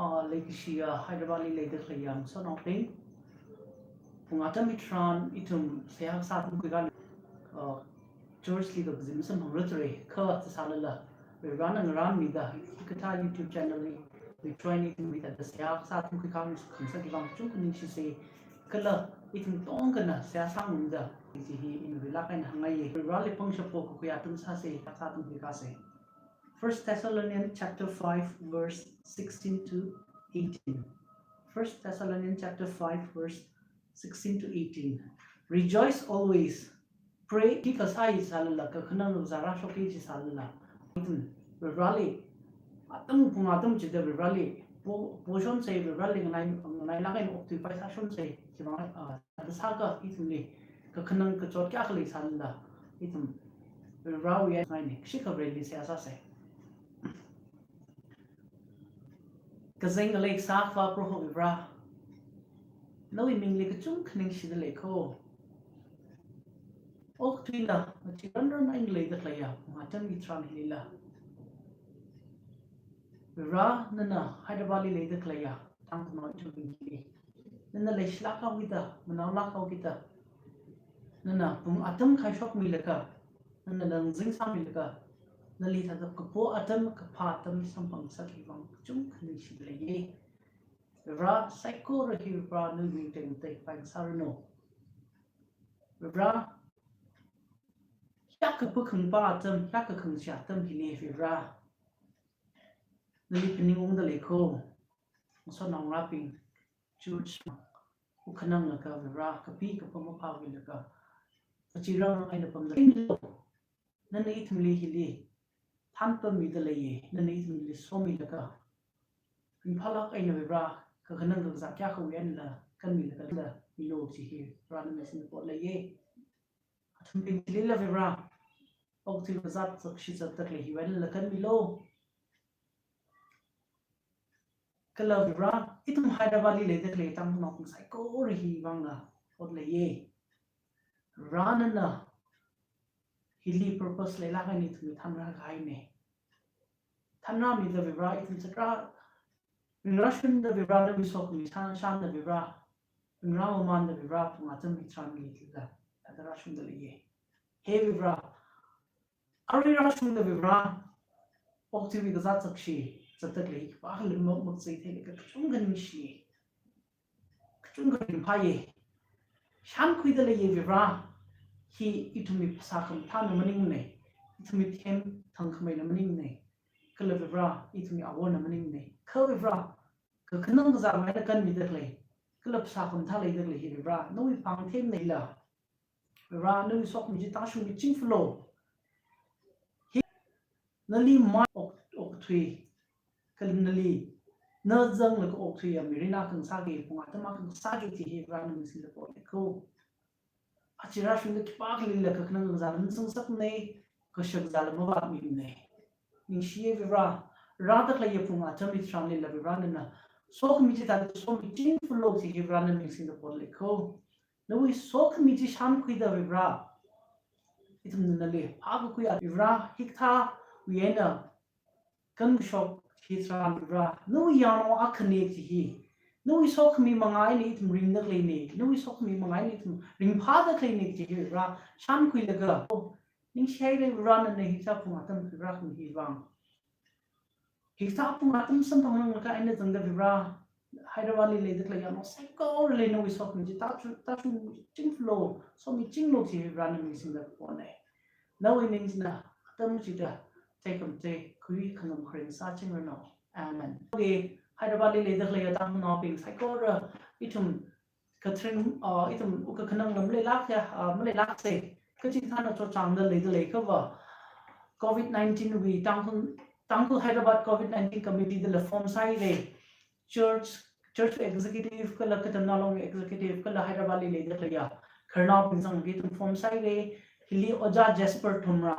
legacy Hyderabad leader yang so no ping pungata mitran itum seha sat kuigan George Lee of Zimson Rotary Kurt Salala we run and run with the Hikata YouTube channel we train it with the seha sat kuigan consecutive chung ni say kala itum tongana seha sang the he in relakan hangai rally function po kuyatum sa se satum kikase 1 Thessalonians chapter 5 verse 16 to 18. 1 Thessalonians chapter 5 verse 16 to 18. Rejoice always. Pray because I salala ka khanang zara shoki ji salala. Rally. Atam pungatam jida rally. Potion say rally ngai la kai opti paisa shon say jima the saga ituni ka khanang ka chot kya khali salala. Itum rawi ngai shika really say asa Kazeng lake sak fa pro ho bra no ming le chung khning shi le ko ok twila chi ran ang le da klaya ma tan mi tran hilila ra nana Hyderabad le da klaya tang no chu bin ki nana le shla ka wida mana la ka kita nana pum atam khai shok mi le ka nana lang jing sam mi le ka nali thada ko atam ka pha tam sampang sakhi wang chung khni shi le ye ra psycho ra hi ra nu mi teng te pang sarno ra yak ka pu khang pa atam yak ka khang sha tam hi le fi ra nali pning ong da le ko so nang ra ping chu ku khanang la ka ra ka pi ka pa ma pha wi la ka chi ra ai na pam da nan ni thum le hi le tham tâm mi the lei na nei mi le so mi laka in phalak ai na bra ka khanang ka za kya kho yen la kan mi la la mi lo chi hi ran me sin ko le ye thum pin le la bra ok til ka zat sak shi zat tak le hi wen la kan mi lo kala bra itum Hyderabad le tak le tang no sai ko ri hi wang la ko le ye ran na hili purpose le la ni thumi thamra gai ne thamra mi the vibra itum satra Russian the vibra the misok mi shan the vibra man the vibra punga tam mi tram mi la the Russian the ye he vibra ari Russian the vibra okti mi gazat sakshi satak le ba hal mo sai the ka chung gan mi shi chung gan pa ye shan kui the le ye vibra he itumi pasakam thana maning ne itumi them thang khmai na maning ne kalabra itumi awon na maning ne khabra ka khanang za mai na kan mi dak le kalab sakam tha le dak le hi bra no wi pang them nei la bra no sok mi ta shu mi ching flow hi nali ma ok thui kalim nali na jang la ko ok thui amirina kan sa ge punga ta ma kan sa ju ti hi bra no mi sin la ko le ko achira shunga kipak lilla ka khnang zalan sung sak nei ka shak zalan ma ba mi nei ning shie vibra ra tak la ye punga chami tram lilla vibra na sok mi ji ta so mi tin fulo ti vibra na mi sin da por le ko no wi sok mi ji sham kui da vibra itum na le a ku ku ya vibra hikta wi ena kan shop hi tram vibra no ya no a khne ti hi no we sok mi mangai ni tum ring da klei ni no we sok mi mangai ni tum ring pha da klei ni ji ra shan kui la ga ning shai le ran na hi sa phung atam ra khu hi wang hi sa phung atam sam thang nang ka ina jang da ra Hyderabad le da klei ya no sai ko le no we sok mi ji ta chu ching flow so mi ching lo ji ra na mi sin da ko ne no we ning na atam ji da take am te kui khanam khring sa ching no amen Hyderabad le da le tang no ping sai ko ra itum katrin itum ka khanang lam le lak ya ma le lak se ka chi thana cho chang da le ka wa COVID-19 we tang Hyderabad COVID-19 committee the form sai le church executive ka la katam na long executive ka la Hyderabad le da ya kharna ping sang ge tum form sai le hili oja Jasper thumra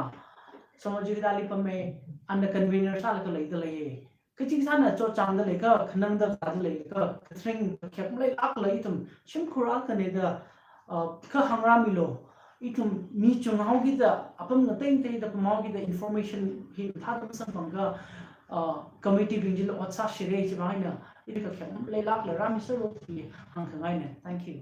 somaji dali pa me and convener sa la ka le cái chính xác là cho chàng đó lấy cái khả năng đó cả lấy cái thring khép lấy ác lấy tụm chim khura cái này đó cái hàng ram milo itum mi chung hau kita apam na teng teng da mau kita information hi thadam sam pang ga committee rinjil otsa shire chi ba na Ito ka lay lak le ram so ro ti hang ngai ne. Thank you.